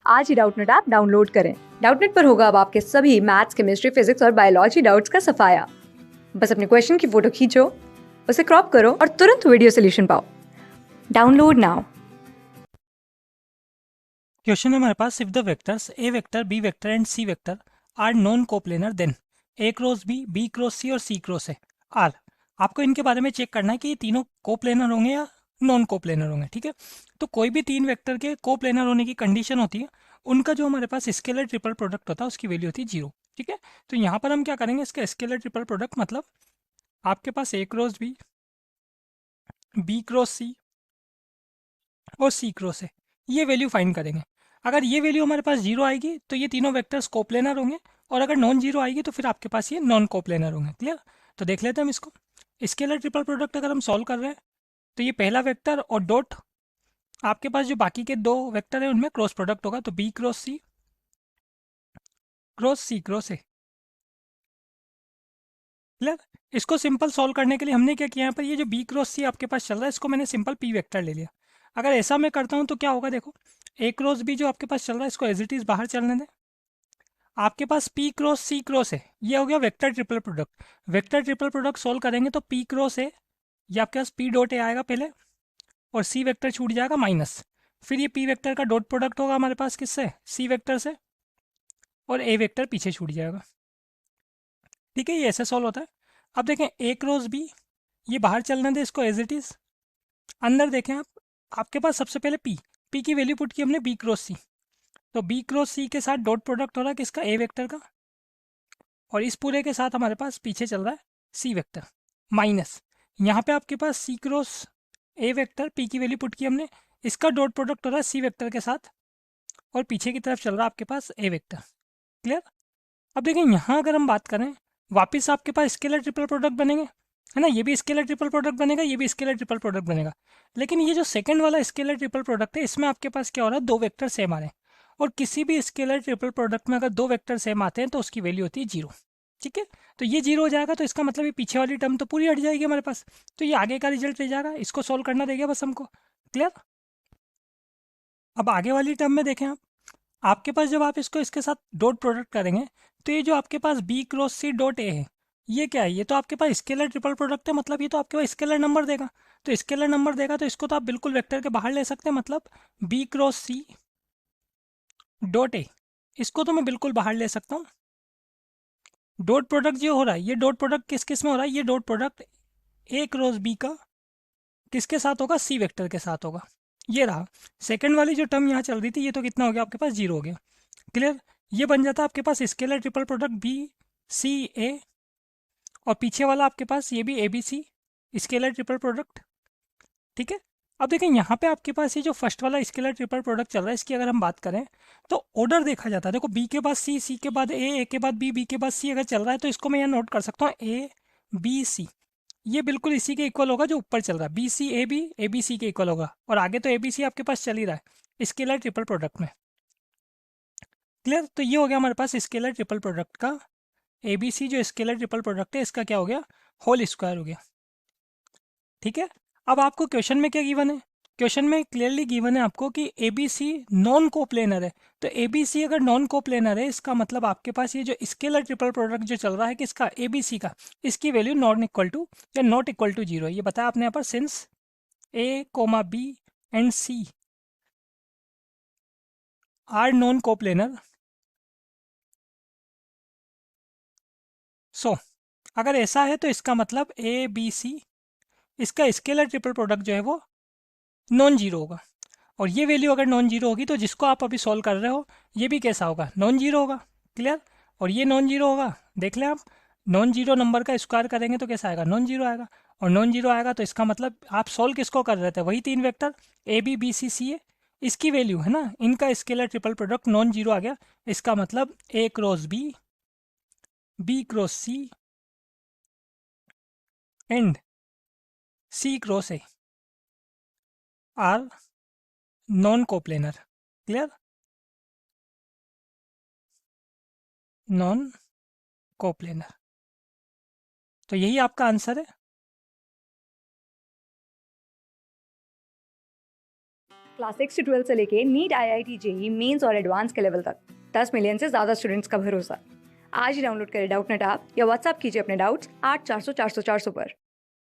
आज ही Doubtnut app download करें। Doubtnut पर होगा अब आपके सभी मैथ्स, केमिस्ट्री, फिजिक्स और बायोलॉजी डाउट्स का सफाया। बस अपने क्वेश्चन की फोटो खींचो, उसे क्रॉप करो और तुरंत वीडियो सोल्यूशन पाओ। Download now. क्वेश्चन है हमारे पास, if the vectors A vector, B vector and C vector are non coplanar, then A cross B cross C और सी क्रॉस ए आर। आपको इनके बारे में चेक करना है कि ये तीनों कोप्लेनर होंगे या नॉन कोप्लेनर होंगे। ठीक है, तो कोई भी तीन वेक्टर के कोप्लेनर होने की कंडीशन होती है, उनका जो हमारे पास स्केलर ट्रिपल प्रोडक्ट होता है उसकी वैल्यू होती है 0। ठीक है, तो यहाँ पर हम क्या करेंगे, इसका स्केलर ट्रिपल प्रोडक्ट मतलब आपके पास ए क्रॉस बी क्रॉस सी और सी क्रॉस ए, ये वैल्यू फाइंड करेंगे। अगर ये वैल्यू हमारे पास 0 आएगी तो ये तीनों वेक्टर्स कोप्लेनर होंगे, और अगर नॉन जीरो आएगी तो फिर आपके पास ये नॉन कोप्लेनर होंगे। क्लियर? तो देख लेते हैं हम इसको। स्केलर ट्रिपल प्रोडक्ट अगर हम सॉल्व कर रहे हैं तो ये पहला वेक्टर और डॉट आपके पास जो बाकी के दो वेक्टर है उनमें क्रॉस प्रोडक्ट होगा, तो B cross C cross A. Clear? इसको सिंपल सॉल्व करने के लिए हमने क्या किया, यहाँ पर ये जो बी क्रॉस सी आपके पास चल रहा है इसको मैंने सिंपल पी वेक्टर ले लिया। अगर ऐसा मैं करता हूँ तो क्या होगा, देखो ए क्रॉस बी जो आपके पास चल रहा है इसको एज इट इज बाहर चलने दें। आपके पास पी क्रॉस सी क्रॉस है, ये हो गया vector triple product. Vector triple product solve करेंगे तो पी क्रॉस है, ये आपके पास पी डॉट ए आएगा पहले, और सी वेक्टर छूट जाएगा माइनस। फिर ये पी वेक्टर का डॉट प्रोडक्ट होगा हमारे पास किससे, सी वेक्टर से, और ए वेक्टर पीछे छूट जाएगा। ठीक है, ये ऐसे सॉल्व होता है। अब देखें ए क्रॉस बी, ये बाहर चलने दें इसको एज इट इज। अंदर देखें आप, आपके पास सबसे पहले पी की वैल्यू पुट की हमने बी क्रॉस सी, तो बी क्रॉस सी के साथ डॉट प्रोडक्ट हो रहा है किसका, ए वेक्टर का, और इस पूरे के साथ हमारे पास पीछे चल रहा है सी वेक्टर माइनस। यहाँ पे आपके पास सी क्रॉस ए वेक्टर, पी की वैल्यू पुट की हमने, इसका डॉट प्रोडक्ट हो रहा है सी वेक्टर के साथ, और पीछे की तरफ चल रहा है आपके पास ए वेक्टर। क्लियर? अब देखें यहाँ अगर हम बात करें, वापस आपके पास स्केलर ट्रिपल प्रोडक्ट बनेंगे, है ना, ये भी स्केलर ट्रिपल प्रोडक्ट बनेगा, ये भी स्केलर ट्रिपल प्रोडक्ट बनेगा। लेकिन ये जो सेकंड वाला स्केलर ट्रिपल प्रोडक्ट है इसमें आपके पास क्या हो रहा है, दो वेक्टर सेम आ रहे हैं, और किसी भी स्केलर ट्रिपल प्रोडक्ट में अगर दो वेक्टर सेम आते हैं तो उसकी वैल्यू होती है 0। ठीक है, तो ये 0 हो जाएगा तो इसका मतलब ये पीछे वाली टर्म तो पूरी हट जाएगी हमारे पास, तो ये आगे का रिजल्ट रह जाएगा, इसको सॉल्व करना रहेगा बस हमको। क्लियर? अब आगे वाली टर्म में देखें आप, आपके पास जब आप इसको इसके साथ डॉट प्रोडक्ट करेंगे तो ये जो आपके पास B cross C dot A है, ये क्या है, ये तो आपके पास स्केलर ट्रिपल प्रोडक्ट है, मतलब ये तो आपके पास स्केलर नंबर देगा। तो स्केलर नंबर देगा तो इसको तो आप बिल्कुल वेक्टर के बाहर ले सकते हैं, मतलब B cross C dot A, इसको तो मैं बिल्कुल बाहर ले सकता हूँ। डॉट प्रोडक्ट जो हो रहा है, ये डॉट प्रोडक्ट किस किस में हो रहा है, ये dot product A cross B का किसके साथ होगा, सी वेक्टर के साथ होगा। ये रहा सेकंड वाली जो टर्म यहाँ चल रही थी, ये तो कितना हो गया आपके पास, 0 हो गया। क्लियर? ये बन जाता है आपके पास scalar triple product B C A, और पीछे वाला आपके पास ये भी A B C scalar triple product. ठीक है, अब देखें यहाँ पे आपके पास ये जो फर्स्ट वाला स्केलर ट्रिपल प्रोडक्ट चल रहा है इसकी अगर हम बात करें तो ऑर्डर देखा जाता है। देखो बी के बाद सी, सी के बाद ए के बाद बी के बाद सी अगर चल रहा है तो इसको मैं यहाँ नोट कर सकता हूँ ए बी सी, ये बिल्कुल इसी के इक्वल होगा जो ऊपर चल रहा है, बी सी ए बी सी के इक्वल होगा, और आगे तो ए बी सी आपके पास चल ही रहा है स्केलर ट्रिपल प्रोडक्ट में। क्लियर? तो ये हो गया हमारे पास स्केलर ट्रिपल प्रोडक्ट का ए बी सी, जो स्केलर ट्रिपल प्रोडक्ट है इसका क्या हो गया, होल स्क्वायर हो गया। ठीक है, अब आपको क्वेश्चन में क्या गिवन है, क्वेश्चन में क्लियरली गिवन है आपको कि A B C non coplanar है। तो ए बी सी अगर नॉन कोप्लेनर है इसका मतलब आपके पास ये जो स्केलर ट्रिपल प्रोडक्ट जो चल रहा है किसका, ए बी सी का, इसकी वैल्यू नॉट इक्वल टू या नॉट इक्वल टू 0 है। ये बताया आपने यहाँ पर, since A comma B and C are non coplanar, so अगर ऐसा है तो इसका मतलब ए बी सी, इसका स्केलर ट्रिपल प्रोडक्ट जो है वो नॉन जीरो होगा। और ये वैल्यू अगर नॉन जीरो होगी तो जिसको आप अभी सॉल्व कर रहे हो ये भी कैसा होगा, नॉन जीरो होगा। क्लियर? और ये नॉन जीरो होगा, देख लें आप, नॉन जीरो नंबर का स्क्वायर करेंगे तो कैसा आएगा, नॉन जीरो आएगा। और नॉन जीरो आएगा तो इसका मतलब आप सॉल्व किसको कर रहे थे, वही तीन vector A B B C C A, इसकी वैल्यू है ना, इनका scalar triple product non zero आ गया। इसका मतलब A cross B cross C and C cross A are non coplanar. Clear? Non coplanar, तो यही आपका आंसर है। क्लास 6 से 12 से लेके नीट, IIT, जेई मेंस और एडवांस के लेवल तक 10 मिलियन से ज्यादा स्टूडेंट्स का भरोसा। आज ही डाउनलोड करें डाउटनेट ऐप या व्हाट्सएप कीजिए अपने डाउट्स 8400 400 400 पर।